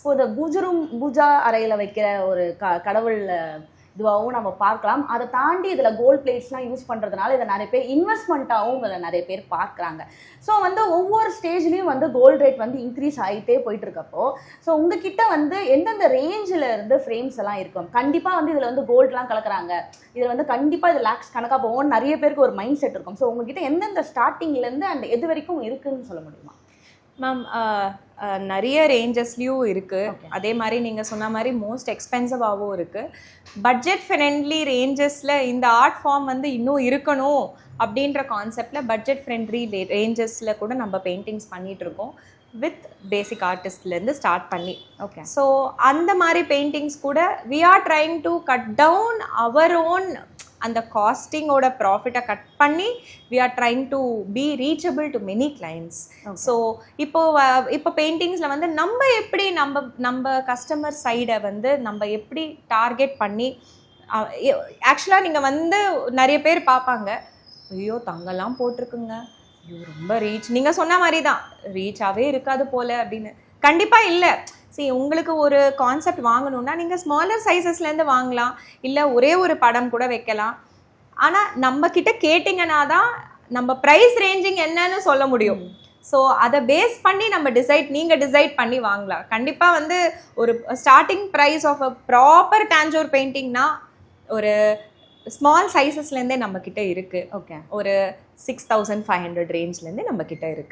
இப்போ இந்த பூஜா அறையில வைக்கிற ஒரு கடவுள் இதுவாகவும் நம்ம பார்க்கலாம். அதை தாண்டி இதில் கோல்ட் பிளேட்ஸ்லாம் யூஸ் பண்ணுறதுனால இதை நிறைய பேர் இன்வெஸ்ட்மெண்ட்டாகவும் இதை நிறைய பேர் பார்க்குறாங்க. ஸோ வந்து ஒவ்வொரு ஸ்டேஜ்லேயும் வந்து கோல்டு ரேட் வந்து இன்க்ரீஸ் ஆகிட்டே போயிட்டு இருக்கப்போ, ஸோ உங்ககிட்ட வந்து எந்தெந்த ரேஞ்சில் இருந்து ஃப்ரேம்ஸ் எல்லாம் இருக்கும்? கண்டிப்பாக வந்து இதில் வந்து கோல்டுலாம் கலக்குறாங்க, இதில் வந்து கண்டிப்பாக இது லேக்ஸ் கணக்காக போகும், நிறைய பேருக்கு ஒரு மைண்ட் செட் இருக்கும். ஸோ உங்ககிட்ட எந்தெந்த ஸ்டார்டிங்லேருந்து அண்ட் எது வரைக்கும் இருக்குன்னு சொல்ல முடியுமா? மேம், நிறைய ரேஞ்சஸ்லேயும் இருக்குது. அதே மாதிரி நீங்கள் சொன்ன மாதிரி மோஸ்ட் எக்ஸ்பென்சிவாகவும் இருக்குது. பட்ஜெட் ஃப்ரெண்ட்லி ரேஞ்சஸில் இந்த ஆர்ட் ஃபார்ம் வந்து இன்னும் இருக்கணும் அப்படின்ற கான்செப்டில் பட்ஜெட் ஃப்ரெண்ட்லி ரேஞ்சஸில் கூட நம்ம பெயிண்டிங்ஸ் பண்ணிகிட்ருக்கோம், வித் பேசிக் ஆர்டிஸ்ட்லேருந்து ஸ்டார்ட் பண்ணி. ஓகே. ஸோ அந்த மாதிரி பெயிண்டிங்ஸ் கூட we are trying to cut down our own அந்த காஸ்டிங்கோட ப்ராஃபிட்டை கட் பண்ணி we are trying to be reachable to many clients. So இப்போ பெயிண்டிங்ஸில் வந்து நம்ம எப்படி நம்ம கஸ்டமர் சைடை வந்து நம்ம எப்படி டார்கெட் பண்ணி, ஆக்சுவலாக நீங்கள் வந்து நிறைய பேர் பார்ப்பாங்க, ஐயோ தங்கெல்லாம் போட்டிருக்குங்க, ஐயோ ரொம்ப ரீச், நீங்கள் சொன்ன மாதிரி தான் ரீச்சாகவே இருக்காது போல் அப்படின்னு. கண்டிப்பாக இல்லை. உங்களுக்கு ஒரு கான்செப்ட் வாங்கணும்னா நீங்கள் ஸ்மாலர் சைஸஸ்லேருந்து வாங்கலாம், இல்லை ஒரே ஒரு படம் கூட வைக்கலாம். ஆனால் நம்ம கிட்ட கேட்டிங்கன்னா தான் நம்ம ப்ரைஸ் ரேஞ்சிங் என்னன்னு சொல்ல முடியும். ஸோ அதை பேஸ் பண்ணி நம்ம நீங்கள் டிசைட் பண்ணி வாங்கலாம். கண்டிப்பாக வந்து ஒரு starting price of a proper Tanjore பெயிண்டிங்னா ஒரு ஸ்மால் சைஸஸ்லேருந்தே நம்மக்கிட்ட இருக்குது. ஓகே. ஒரு 6500 ரேஞ்ச்லேருந்தே நம்மக்கிட்ட இருக்குது.